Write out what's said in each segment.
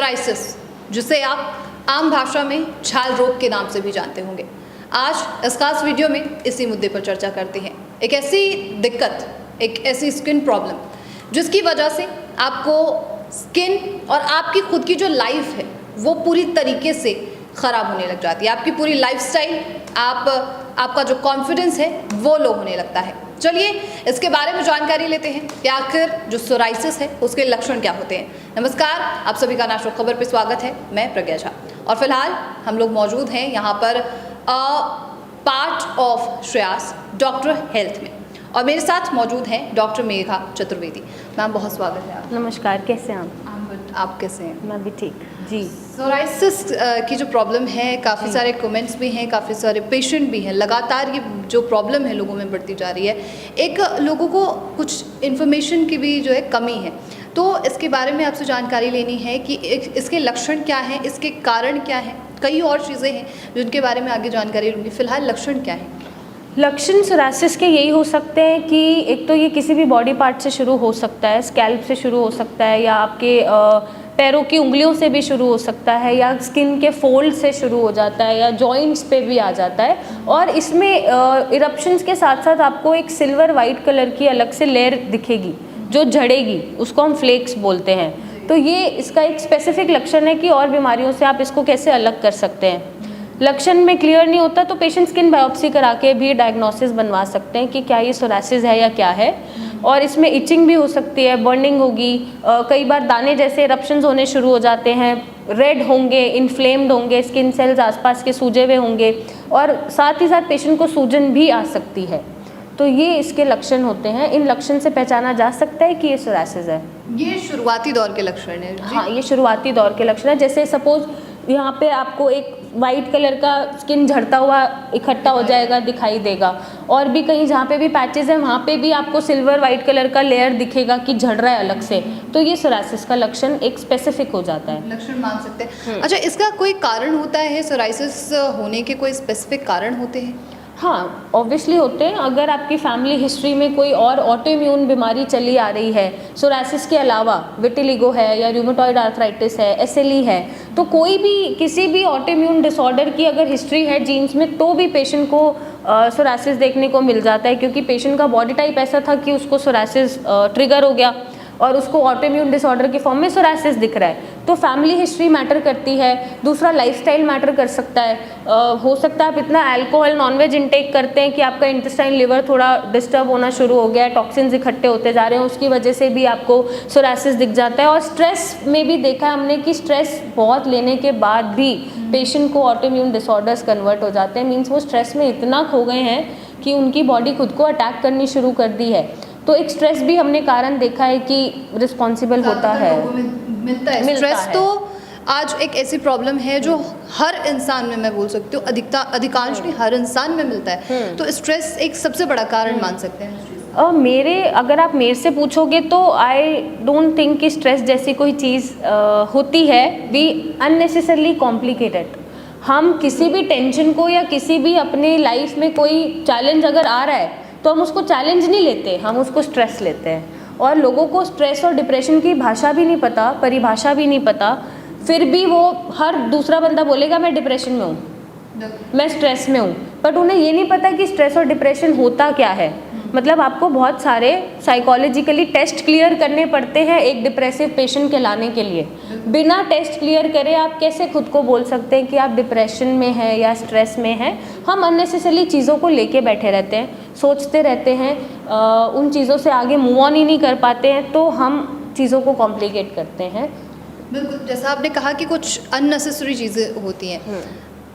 Psoriasis, जिसे आप आम भाषा में छाल रोग के नाम से भी जानते होंगे। आज इस खास वीडियो में इसी मुद्दे पर चर्चा करते हैं। एक ऐसी दिक्कत, एक ऐसी स्किन प्रॉब्लम जिसकी वजह से आपको स्किन और आपकी खुद की जो लाइफ है वो पूरी तरीके से ख़राब होने लग जाती है। आपकी पूरी लाइफस्टाइल, आपका जो कॉन्फिडेंस है वो लो होने लगता है। चलिए इसके बारे में जानकारी लेते हैं कि आखिर जो सोराइसिस है उसके लक्षण क्या होते हैं। नमस्कार, आप सभी का नाशो खबर पे स्वागत है। मैं प्रज्ञा झा और फिलहाल हम लोग मौजूद हैं यहाँ पर part of Shreyas doctor health में, और मेरे साथ मौजूद हैं डॉक्टर मेघा चतुर्वेदी। मैम बहुत स्वागत है आप। नमस्कार, कैसे हैं आप कैसे हैं? मैं भी ठीक जी। सोराइसिस की जो प्रॉब्लम है, काफ़ी सारे कमेंट्स भी हैं, काफ़ी सारे पेशेंट भी हैं। लगातार ये जो प्रॉब्लम है लोगों में बढ़ती जा रही है। एक लोगों को कुछ इन्फॉर्मेशन की भी जो है कमी है, तो इसके बारे में आपसे जानकारी लेनी है कि इसके लक्षण क्या हैं, इसके कारण क्या हैं। कई और चीज़ें हैं जिनके बारे में आगे जानकारी लूँगी। फिलहाल लक्षण क्या है? लक्षण सोराइसिस के यही हो सकते हैं कि एक तो ये किसी भी बॉडी पार्ट से शुरू हो सकता है, स्कैल्प से शुरू हो सकता है, या आपके पैरों की उंगलियों से भी शुरू हो सकता है, या स्किन के फोल्ड से शुरू हो जाता है, या जॉइंट्स पे भी आ जाता है। और इसमें इरप्शंस के साथ साथ आपको एक सिल्वर वाइट कलर की अलग से लेयर दिखेगी जो झड़ेगी, उसको हम फ्लेक्स बोलते हैं। तो ये इसका एक स्पेसिफिक लक्षण है कि और बीमारियों से आप इसको कैसे अलग कर सकते हैं। लक्षण में क्लियर नहीं होता तो पेशेंट स्किन बायोप्सी करा के भी डायग्नोसिस बनवा सकते हैं कि क्या ये सोराइसिस है या क्या है। और इसमें इचिंग भी हो सकती है, बर्निंग होगी, कई बार दाने जैसे इरप्शंस होने शुरू हो जाते हैं, रेड होंगे, इन्फ्लेम्ड होंगे, स्किन सेल्स आसपास के सूजे हुए होंगे, और साथ ही साथ पेशेंट को सूजन भी आ सकती है। तो ये इसके लक्षण होते हैं। इन लक्षण से पहचाना जा सकता है कि ये सोराइसिस है। ये शुरुआती दौर के लक्षण है? हाँ, ये शुरुआती दौर के लक्षण है। जैसे सपोज यहाँ पे आपको एक वाइट कलर का स्किन झड़ता हुआ इकट्ठा हो जाएगा, दिखाई देगा, और भी कहीं जहाँ पे भी पैचेस हैं वहाँ पे भी आपको सिल्वर वाइट कलर का लेयर दिखेगा कि झड़ रहा है अलग से। तो ये सोराइसिस का लक्षण एक स्पेसिफिक हो जाता है, लक्षण मान सकते हैं। अच्छा, इसका कोई कारण होता है? सोराइसिस होने के कोई स्पेसिफिक कारण होते हैं? हाँ, ऑब्वियसली होते हैं। अगर आपकी फैमिली हिस्ट्री में कोई और ऑटोइम्यून बीमारी चली आ रही है, सोराइसिस के अलावा विटिलिगो है या रूमेटॉइड आर्थराइटिस है, एसएलई है, तो कोई भी किसी भी ऑटोइम्यून डिसऑर्डर की अगर हिस्ट्री है जीन्स में, तो भी पेशेंट को सोराइसिस देखने को मिल जाता है, क्योंकि पेशेंट का बॉडी टाइप ऐसा था कि उसको सोराइसिस ट्रिगर हो गया और उसको ऑटोइम्यून डिसऑर्डर के फॉर्म में सोराइसिस दिख रहा है। तो फैमिली हिस्ट्री मैटर करती है। दूसरा, लाइफस्टाइल मैटर कर सकता है। हो सकता है आप इतना अल्कोहल, नॉनवेज इंटेक करते हैं कि आपका इंटेस्टाइन, लिवर थोड़ा डिस्टर्ब होना शुरू हो गया है, टॉक्सिन्स इकट्ठे होते जा रहे हैं, उसकी वजह से भी आपको सोराइसिस दिख जाता है। और स्ट्रेस में भी देखा है हमने कि स्ट्रेस बहुत लेने के बाद भी पेशेंट को ऑटोइम्यून डिसऑर्डर्स कन्वर्ट हो जाते हैं। मीन्स वो स्ट्रेस में इतना खो गए हैं कि उनकी बॉडी खुद को अटैक करनी शुरू कर दी है। तो एक स्ट्रेस भी हमने कारण देखा है कि रिस्पॉन्सिबल होता है, मिलता है। स्ट्रेस तो आज एक ऐसी प्रॉब्लम है जो हर इंसान में, मैं बोल सकती हूँ अधिकांश नहीं, हर इंसान में मिलता है। तो स्ट्रेस एक सबसे बड़ा कारण मान सकते हैं। अगर आप मेरे से पूछोगे तो आई डोंट थिंक कि स्ट्रेस जैसी कोई चीज़ होती है भी अननेसेसरली कॉम्प्लिकेटेड। हम किसी भी टेंशन को या किसी भी अपने लाइफ में कोई चैलेंज अगर आ रहा है तो हम उसको चैलेंज नहीं लेते, हम उसको स्ट्रेस लेते हैं। और लोगों को स्ट्रेस और डिप्रेशन की भाषा भी नहीं पता, परिभाषा भी नहीं पता, फिर भी वो हर दूसरा बंदा बोलेगा मैं डिप्रेशन में हूँ, मैं स्ट्रेस में हूँ, बट उन्हें ये नहीं पता कि स्ट्रेस और डिप्रेशन होता क्या है। मतलब आपको बहुत सारे साइकोलॉजिकली टेस्ट क्लियर करने पड़ते हैं एक डिप्रेसिव पेशेंट के लाने के लिए। बिना टेस्ट क्लियर करे आप कैसे खुद को बोल सकते हैं कि आप डिप्रेशन में हैं या स्ट्रेस में हैं। हम अननेसेसरली चीज़ों को लेके बैठे रहते हैं, सोचते रहते हैं, उन चीज़ों से आगे मूव ऑन ही नहीं कर पाते हैं, तो हम चीज़ों को कॉम्प्लिकेट करते हैं। बिल्कुल, जैसा आपने कहा कि कुछ अननेसेसरी चीज़ें होती हैं।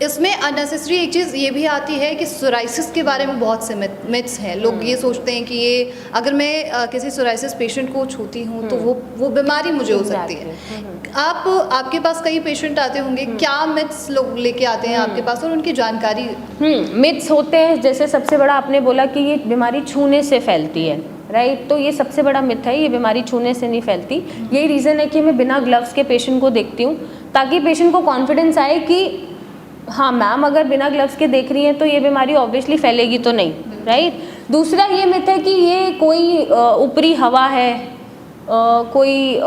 इसमें अननेसेसरी एक चीज़ ये भी आती है कि सोराइसिस के बारे में बहुत से मिथ्स हैं। लोग ये सोचते हैं कि ये अगर मैं किसी सोराइसिस पेशेंट को छूती हूँ तो वो बीमारी मुझे हो सकती है। आपके पास कई पेशेंट आते होंगे, क्या मिथ्स लोग लेके आते हैं आपके पास और उनकी जानकारी? मिथ्स होते हैं, जैसे सबसे बड़ा आपने बोला कि ये बीमारी छूने से फैलती है, राइट। तो ये सबसे बड़ा मिथ है, ये बीमारी छूने से नहीं फैलती। यही रीज़न है कि मैं बिना ग्लव्स के पेशेंट को देखती हूँ, ताकि पेशेंट को कॉन्फिडेंस आए कि हाँ मैम अगर बिना ग्लव्स के देख रही हैं तो ये बीमारी ऑब्वियसली फैलेगी तो नहीं, राइट। दूसरा ये मिथ है कि ये कोई ऊपरी हवा है, कोई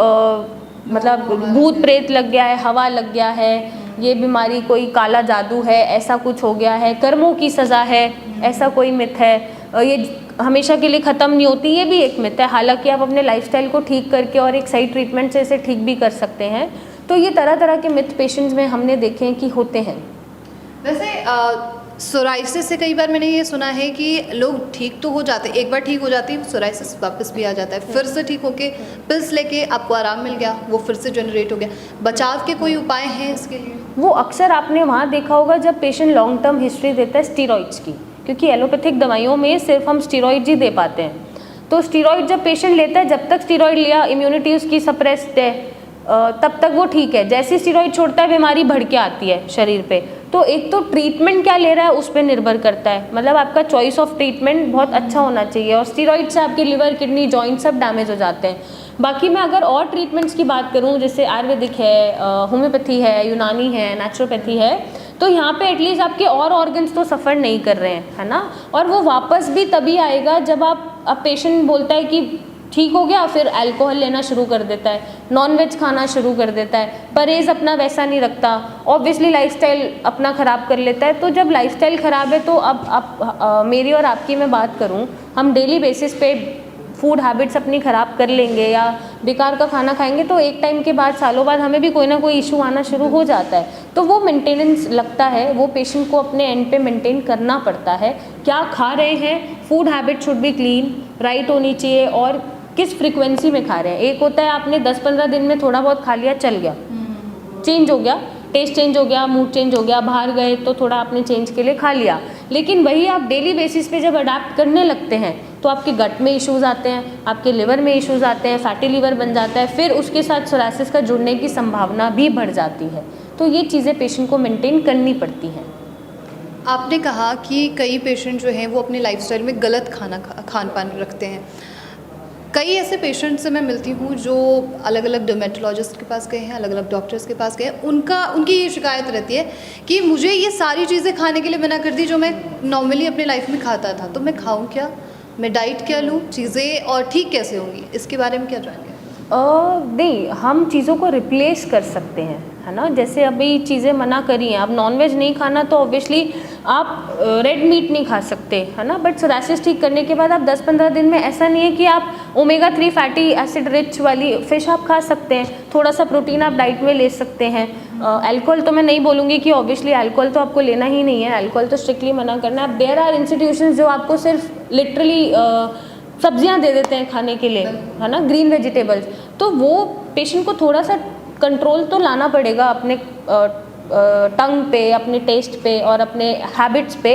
मतलब भूत प्रेत लग गया है, हवा लग गया है, ये बीमारी कोई काला जादू है, ऐसा कुछ हो गया है, कर्मों की सज़ा है, ऐसा कोई मिथ है, ये हमेशा के लिए ख़त्म नहीं होती, ये भी एक मिथ है। हालांकि आप अपने लाइफस्टाइल को ठीक करके और एक सही ट्रीटमेंट से इसे ठीक भी कर सकते हैं। तो ये तरह तरह के मिथ पेशेंट्स में हमने देखे हैं कि होते हैं। वैसे सोराइसिस से कई बार मैंने ये सुना है कि लोग ठीक तो हो जाते, एक बार ठीक हो जाती है सोराइसिस वापस भी आ जाता है, फिर से ठीक होके पिल्स लेके आपको आराम मिल गया, वो फिर से जनरेट हो गया। बचाव के कोई उपाय हैं इसके लिए? वो अक्सर आपने वहाँ देखा होगा जब पेशेंट लॉन्ग टर्म हिस्ट्री देता है स्टीरॉइड्स की, क्योंकि एलोपैथिक दवाइयों में सिर्फ हम स्टीरॉइड्स ही दे पाते हैं। तो स्टीरॉइड जब पेशेंट लेता है, जब तक स्टीरॉइड लिया इम्यूनिटी उसकी सप्रेस्ड है, तब तक वो ठीक है। जैसे स्टीरॉइड छोड़ता है बीमारी बढ़ के आती है शरीर पे। तो एक तो ट्रीटमेंट क्या ले रहा है उस पर निर्भर करता है, मतलब आपका चॉइस ऑफ ट्रीटमेंट बहुत अच्छा होना चाहिए। और स्टीरॉइड से आपके लिवर, किडनी, जॉइंट सब डैमेज हो जाते हैं। बाकी मैं अगर और ट्रीटमेंट्स की बात करूँ, जैसे आयुर्वेदिक है, होम्योपैथी है, यूनानी है, नेचुरोपैथी है, तो यहाँ पे एटलीस्ट आपके और ऑर्गन्स तो सफ़र नहीं कर रहे हैं, है ना। और वो वापस भी तभी आएगा जब अब पेशेंट बोलता है कि ठीक हो गया, फिर अल्कोहल लेना शुरू कर देता है, नॉनवेज खाना शुरू कर देता है, परहेज़ अपना वैसा नहीं रखता, ऑब्वियसली लाइफस्टाइल अपना ख़राब कर लेता है। तो जब लाइफस्टाइल ख़राब है तो अब मेरी और आपकी मैं बात करूँ, हम डेली बेसिस पे फूड हैबिट्स अपनी ख़राब कर लेंगे या बेकार का खाना खाएंगे तो एक टाइम के बाद, सालों बाद हमें भी कोई ना कोई इशू आना शुरू हो जाता है। तो वो मेंटेनेंस लगता है, वो पेशेंट को अपने एंड पे मेंटेन करना पड़ता है। क्या खा रहे हैं, food habit should be clean, right होनी चाहिए, और किस फ्रिक्वेंसी में खा रहे हैं। एक होता है आपने 10-15 दिन में थोड़ा बहुत खा लिया, चल गया, चेंज हो गया, टेस्ट चेंज हो गया, मूड चेंज हो गया, बाहर गए तो थोड़ा आपने चेंज के लिए खा लिया। लेकिन वही आप डेली बेसिस पे जब अडाप्ट करने लगते हैं तो आपके गट में इश्यूज़ आते हैं, आपके लिवर में इश्यूज़ आते हैं, फैटी लिवर बन जाता है, फिर उसके साथ सोरासिस का जुड़ने की संभावना भी बढ़ जाती है। तो ये चीज़ें पेशेंट को मेंटेन करनी पड़ती हैं। आपने कहा कि कई पेशेंट जो हैं वो अपने लाइफस्टाइल में गलत खान पान रखते हैं। कई ऐसे पेशेंट से मैं मिलती हूँ जो अलग अलग डर्मेटोलॉजिस्ट के पास गए हैं, अलग अलग डॉक्टर्स के पास गए हैं, उनकी ये शिकायत रहती है कि मुझे ये सारी चीज़ें खाने के लिए मना कर दी जो मैं नॉर्मली अपने लाइफ में खाता था, तो मैं खाऊँ क्या, मैं डाइट क्या लूँ, चीज़ें और ठीक कैसे होंगी, इसके बारे में क्या जानेंगे? नहीं, हम चीज़ों को रिप्लेस कर सकते हैं, है ना। जैसे अभी चीज़ें मना करी हैं, आप नॉनवेज नहीं खाना तो ऑब्वियसली आप रेड मीट नहीं खा सकते, है ना। बट सोरासिस ठीक करने के बाद आप 10-15 दिन में, ऐसा नहीं है कि आप ओमेगा 3 फैटी एसिड रिच वाली फ़िश आप खा सकते हैं, थोड़ा सा प्रोटीन आप डाइट में ले सकते हैं। अल्कोहल तो मैं नहीं बोलूँगी कि ऑब्वियसली अल्कोहल तो आपको लेना ही नहीं है, अल्कोहल तो स्ट्रिक्टली मना करना है। देयर आर इंस्टीट्यूशंस जो आपको सिर्फ लिटरली सब्जियां दे देते हैं खाने के लिए, है ना, ग्रीन वेजिटेबल्स। तो वो पेशेंट को थोड़ा सा कंट्रोल तो लाना पड़ेगा अपने टंग पे, अपने टेस्ट पे और अपने हैबिट्स पे।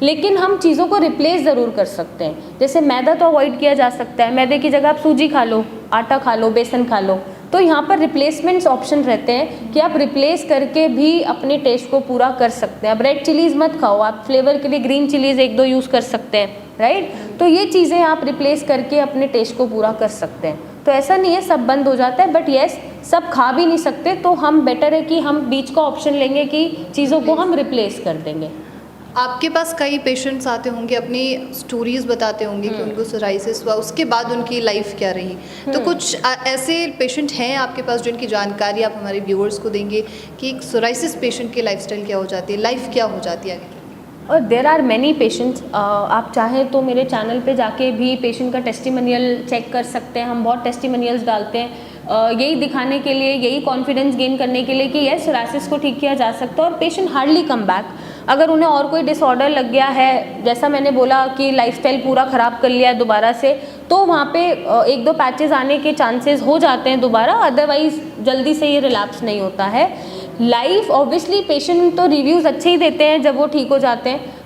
लेकिन हम चीज़ों को रिप्लेस ज़रूर कर सकते हैं। जैसे मैदा तो अवॉइड किया जा सकता है, मैदे की जगह आप सूजी खा लो, आटा खा लो, बेसन खा लो। तो यहाँ पर रिप्लेसमेंट्स ऑप्शन रहते हैं कि आप रिप्लेस करके भी अपने टेस्ट को पूरा कर सकते हैं। अब रेड चिलीज़ मत खाओ, आप फ्लेवर के लिए ग्रीन चिलीज़ 1-2 यूज़ कर सकते हैं, राइट। तो ये चीज़ें आप रिप्लेस करके अपने टेस्ट को पूरा कर सकते हैं। तो ऐसा नहीं है सब बंद हो जाता है, बट येस सब खा भी नहीं सकते, तो हम बेटर है कि हम बीच का ऑप्शन लेंगे कि चीज़ों को हम रिप्लेस कर देंगे। आपके पास कई पेशेंट्स आते होंगे, अपनी स्टोरीज बताते होंगे कि उनको सोराइसिस हुआ, उसके बाद उनकी लाइफ क्या रही। तो कुछ ऐसे पेशेंट हैं आपके पास जिनकी जानकारी आप हमारे व्यूअर्स को देंगे कि एक सोराइसिस पेशेंट की लाइफस्टाइल क्या हो जाती है, लाइफ क्या हो जाती है आगे? और देर आर मैनी पेशेंट्स, आप चाहें तो मेरे चैनल पे जाके भी पेशेंट का टेस्टिमोनियल चेक कर सकते हैं। हम बहुत टेस्टिमोनियल्स डालते हैं यही दिखाने के लिए, यही कॉन्फिडेंस गेन करने के लिए कि यस सोरासिस को ठीक किया जा सकता है और पेशेंट हार्डली कम बैक। अगर उन्हें और कोई डिसऑर्डर लग गया है, जैसा मैंने बोला कि लाइफस्टाइल पूरा ख़राब कर लिया दोबारा से, तो वहाँ पे 1-2 पैचेस आने के चांसेस हो जाते हैं दोबारा, अदरवाइज जल्दी से ये रिलैप्स नहीं होता है। लाइफ ऑब्वियसली पेशेंट तो रिव्यूज़ अच्छे ही देते हैं जब वो ठीक हो जाते हैं,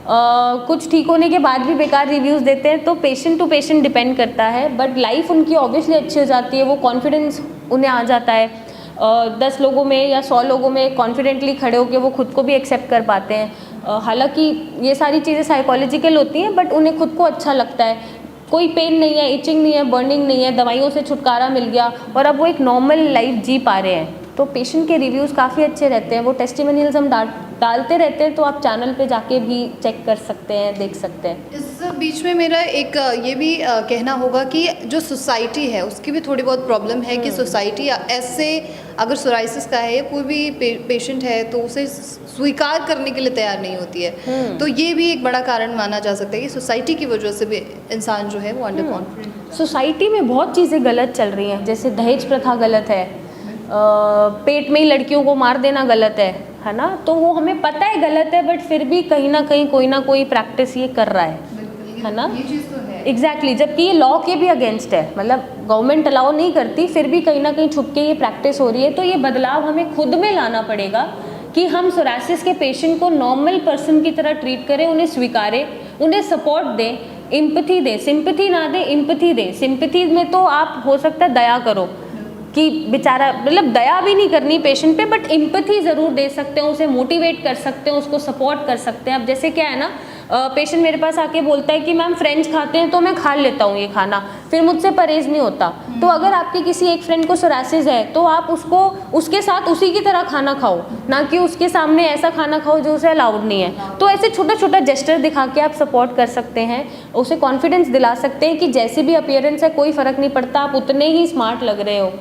कुछ ठीक होने के बाद भी बेकार रिव्यूज़ देते हैं, तो पेशेंट टू पेशेंट डिपेंड करता है। बट लाइफ उनकी ऑब्वियसली अच्छी हो जाती है, वो कॉन्फिडेंस उन्हें आ जाता है। 10 लोगों में या 100 लोगों में कॉन्फिडेंटली खड़े होकर वो खुद को भी एक्सेप्ट कर पाते हैं। हालांकि ये सारी चीज़ें साइकोलॉजिकल होती हैं, बट उन्हें खुद को अच्छा लगता है, कोई पेन नहीं है, इचिंग नहीं है, बर्निंग नहीं है, दवाइयों से छुटकारा मिल गया और अब वो एक नॉर्मल लाइफ जी पा रहे हैं। तो पेशेंट के रिव्यूज़ काफ़ी अच्छे रहते हैं। वो टेस्टिमोनियल्स हम डालते रहते हैं, तो आप चैनल पे जाके भी चेक कर सकते हैं, देख सकते हैं। इस बीच में मेरा एक ये भी कहना होगा कि जो सोसाइटी है उसकी भी थोड़ी बहुत प्रॉब्लम है कि सोसाइटी ऐसे अगर सोराइसिस का है या कोई भी पेशेंट है तो उसे स्वीकार करने के लिए तैयार नहीं होती है। तो ये भी एक बड़ा कारण माना जा सकता है कि सोसाइटी की वजह से भी इंसान जो है वो अंडर कॉन्फिडेंट। सोसाइटी में बहुत चीज़ें गलत चल रही हैं, जैसे दहेज प्रथा गलत है, पेट में ही लड़कियों को मार देना गलत है ना। तो वो हमें पता है गलत है, बट फिर भी कहीं ना कोई प्रैक्टिस ये कर रहा है ना। ये चीज़ तो है एग्जैक्टली, जबकि ये लॉ के भी अगेंस्ट है, मतलब गवर्नमेंट अलाउ नहीं करती, फिर भी कहीं ना कहीं छुप के ये प्रैक्टिस हो रही है। तो ये बदलाव हमें खुद में लाना पड़ेगा कि हम सोराइसिस के पेशेंट को नॉर्मल पर्सन की तरह ट्रीट करें, उन्हें स्वीकारें, उन्हें सपोर्ट दें, एम्पैथी दें, सिंपैथी ना दें, एम्पैथी दें। सिंपैथी में तो आप हो सकता है दया करो कि बेचारा, मतलब दया भी नहीं करनी पेशेंट पे, बट एम्पैथी ज़रूर दे सकते हैं, उसे मोटिवेट कर सकते हैं, उसको सपोर्ट कर सकते हैं। अब जैसे क्या है ना, पेशेंट मेरे पास आके बोलता है कि मैम फ्रेंड्स खाते हैं तो मैं खा लेता हूँ ये खाना, फिर मुझसे परहेज नहीं होता। तो अगर आपके किसी एक फ्रेंड को सोराइसिस है तो आप उसको उसके साथ उसी की तरह खाना खाओ, ना कि उसके सामने ऐसा खाना खाओ जो उसे अलाउड नहीं है। तो ऐसे छोटा छोटा जेस्चर दिखा के आप सपोर्ट कर सकते हैं, उसे कॉन्फिडेंस दिला सकते हैं कि जैसे भी अपीयरेंस है कोई फ़र्क नहीं पड़ता, आप उतने ही स्मार्ट लग रहे हो,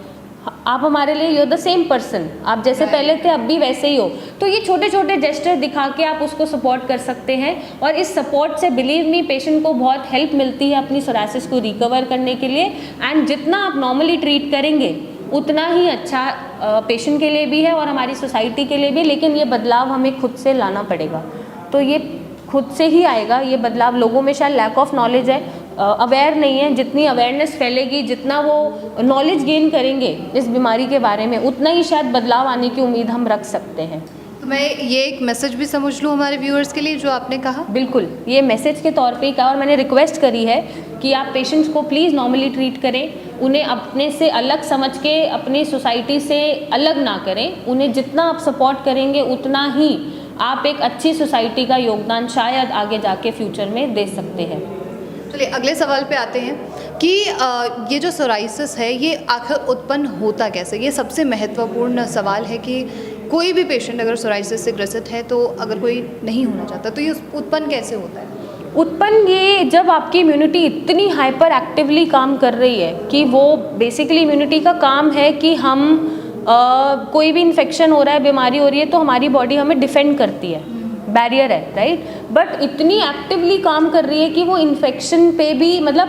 आप हमारे लिए यू द सेम पर्सन, आप जैसे पहले थे अब भी वैसे ही हो। तो ये छोटे छोटे जेस्चर दिखा के आप उसको सपोर्ट कर सकते हैं, और इस सपोर्ट से बिलीव मी पेशेंट को बहुत हेल्प मिलती है अपनी सोराइसिस को रिकवर करने के लिए। एंड जितना आप नॉर्मली ट्रीट करेंगे उतना ही अच्छा पेशेंट के लिए भी है और हमारी सोसाइटी के लिए भी। लेकिन ये बदलाव हमें खुद से लाना पड़ेगा, तो ये खुद से ही आएगा ये बदलाव। लोगों में शायद लैक ऑफ नॉलेज है, अवेयर नहीं है। जितनी अवेयरनेस फैलेगी, जितना वो नॉलेज गेन करेंगे इस बीमारी के बारे में, उतना ही शायद बदलाव आने की उम्मीद हम रख सकते हैं। तो मैं ये एक मैसेज भी समझ लूँ हमारे व्यूअर्स के लिए जो आपने कहा? बिल्कुल, ये मैसेज के तौर पे ही कहा, और मैंने रिक्वेस्ट करी है कि आप पेशेंट्स को प्लीज़ नॉर्मली ट्रीट करें, उन्हें अपने से अलग समझ के अपनी सोसाइटी से अलग ना करें। उन्हें जितना आप सपोर्ट करेंगे उतना ही आप एक अच्छी सोसाइटी का योगदान शायद आगे जाके फ्यूचर में दे सकते हैं। चलिए अगले सवाल पे आते हैं कि ये जो सोराइसिस है ये आखिर उत्पन्न होता कैसे? ये सबसे महत्वपूर्ण सवाल है कि कोई भी पेशेंट अगर सोराइसिस से ग्रसित है तो अगर कोई नहीं होना चाहता तो ये उत्पन्न कैसे होता है? उत्पन्न ये जब आपकी इम्यूनिटी इतनी हाइपर एक्टिवली काम कर रही है कि वो बेसिकली इम्यूनिटी का काम है कि हम कोई भी इन्फेक्शन हो रहा है, बीमारी हो रही है, तो हमारी बॉडी हमें डिफेंड करती है, बैरियर है, राइट। बट इतनी एक्टिवली काम कर रही है कि वो इन्फेक्शन पे भी, मतलब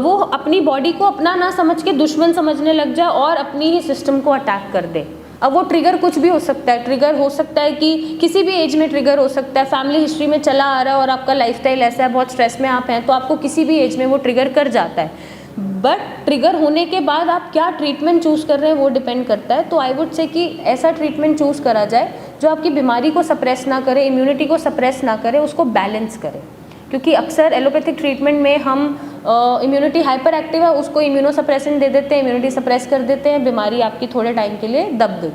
वो अपनी बॉडी को अपना ना समझ के दुश्मन समझने लग जाए और अपनी ही सिस्टम को अटैक कर दे। अब वो ट्रिगर कुछ भी हो सकता है, ट्रिगर हो सकता है कि किसी भी एज में ट्रिगर हो सकता है, फैमिली हिस्ट्री में चला आ रहा है और आपका लाइफस्टाइल ऐसा है, बहुत स्ट्रेस में आप हैं, तो आपको किसी भी एज में वो ट्रिगर कर जाता है। बट ट्रिगर होने के बाद आप क्या ट्रीटमेंट चूज़ कर रहे हैं वो डिपेंड करता है। तो आई वुड से कि ऐसा ट्रीटमेंट चूज़ करा जाए जो आपकी बीमारी को सप्रेस ना करे, इम्यूनिटी को सप्रेस ना करे, उसको बैलेंस करे। क्योंकि अक्सर एलोपैथिक ट्रीटमेंट में हम इम्यूनिटी हाइपर एक्टिव है उसको इम्यूनोसप्रेसेंट दे देते हैं, इम्यूनिटी सप्रेस कर देते हैं, बीमारी आपकी थोड़े टाइम के लिए दब गई।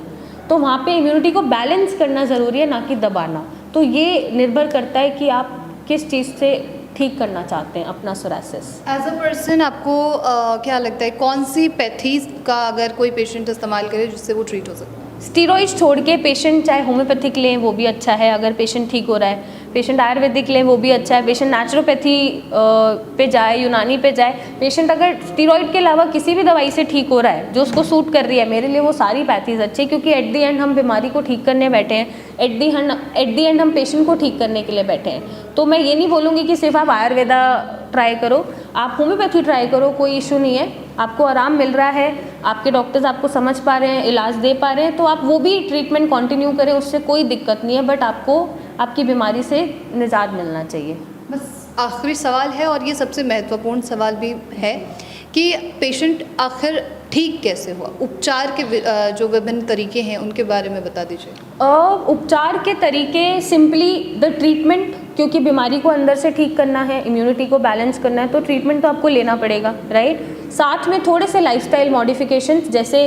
तो वहाँ पे इम्यूनिटी को बैलेंस करना ज़रूरी है, ना कि दबाना। तो ये निर्भर करता है कि आप किस चीज़ से ठीक करना चाहते हैं अपना सोराइसिस। एज अ पर्सन आपको क्या लगता है कौन सी पैथीज का अगर कोई पेशेंट इस्तेमाल करे जिससे वो ट्रीट हो सकता है? स्टीरॉइड्स छोड़ के पेशेंट चाहे होम्योपैथिक लें वो भी अच्छा है अगर पेशेंट ठीक हो रहा है, पेशेंट आयुर्वेदिक लें वो भी अच्छा है, पेशेंट नेचुरोपैथी पे जाए, यूनानी पे जाए, पेशेंट अगर स्टीरॉइड के अलावा किसी भी दवाई से ठीक हो रहा है जो उसको सूट कर रही है, मेरे लिए वो सारी पैथीज अच्छी है। क्योंकि एट दी एंड हम बीमारी को ठीक करने बैठे हैं, एट दी एंड हम पेशेंट को ठीक करने के लिए बैठे हैं। तो मैं ये नहीं बोलूँगी कि सिर्फ आप आयुर्वेदा ट्राई करो, आप होम्योपैथी ट्राई करो, कोई इशू नहीं है। आपको आराम मिल रहा है, आपके डॉक्टर्स आपको समझ पा रहे हैं, इलाज दे पा रहे हैं, तो आप वो भी ट्रीटमेंट कंटिन्यू करें, उससे कोई दिक्कत नहीं है। बट आपको आपकी बीमारी से निजात मिलना चाहिए। बस आखिरी सवाल है और ये सबसे महत्वपूर्ण सवाल भी है कि पेशेंट आखिर ठीक कैसे हुआ? उपचार के जो विभिन्न तरीके हैं उनके बारे में बता दीजिए। उपचार के तरीके सिंपली द ट्रीटमेंट, क्योंकि बीमारी को अंदर से ठीक करना है, इम्यूनिटी को बैलेंस करना है, तो ट्रीटमेंट तो आपको लेना पड़ेगा, राइट। साथ में थोड़े से लाइफस्टाइल मॉडिफिकेशंस, जैसे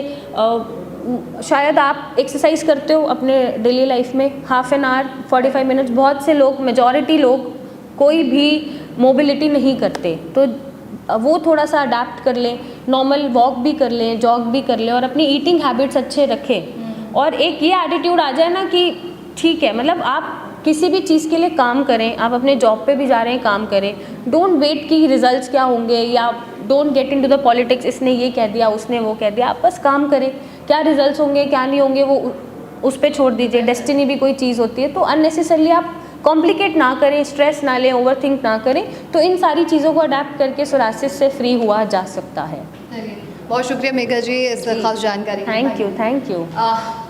शायद आप एक्सरसाइज करते हो अपने डेली लाइफ में, हाफ एन आवर 45 मिनट्स, बहुत से लोग, मेजॉरिटी लोग कोई भी मोबिलिटी नहीं करते, तो वो थोड़ा सा अडाप्ट कर लें, नॉर्मल वॉक भी कर लें, जॉग भी कर लें और अपनी ईटिंग हैबिट्स अच्छे रखें। और एक ये एटीट्यूड आ जाए ना कि ठीक है, मतलब आप किसी भी चीज़ के लिए काम करें, आप अपने जॉब पे भी जा रहे हैं काम करें, डोंट वेट कि रिजल्ट्स क्या होंगे, या don't get into the politics, इसने ये कह दिया उसने वो कह दिया। आप बस काम करें, क्या रिजल्ट्स होंगे क्या नहीं होंगे वो उस पे छोड़ दीजिए। डेस्टिनी भी कोई चीज़ होती है, तो अननेसेसरली आप कॉम्प्लिकेट ना करें, स्ट्रेस ना लें, ओवरथिंक ना करें। तो इन सारी चीज़ों को अडेप्ट करके सोरासिस से फ्री हुआ जा सकता है। बहुत शुक्रिया मेघा जी इस खास जानकारी के लिए। Thank you.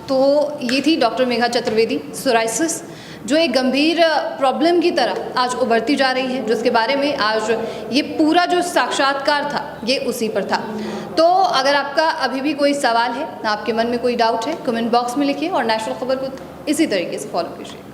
तो ये थी डॉक्टर मेघा चतुर्वेदी। सोराइसिस जो एक गंभीर प्रॉब्लम की तरह आज उभरती जा रही है, जिसके बारे में आज ये पूरा जो साक्षात्कार था ये उसी पर था। तो अगर आपका अभी भी कोई सवाल है, आपके मन में कोई डाउट है, कमेंट बॉक्स में लिखिए और नेशनल खबर को इसी तरीके से फॉलो कीजिए।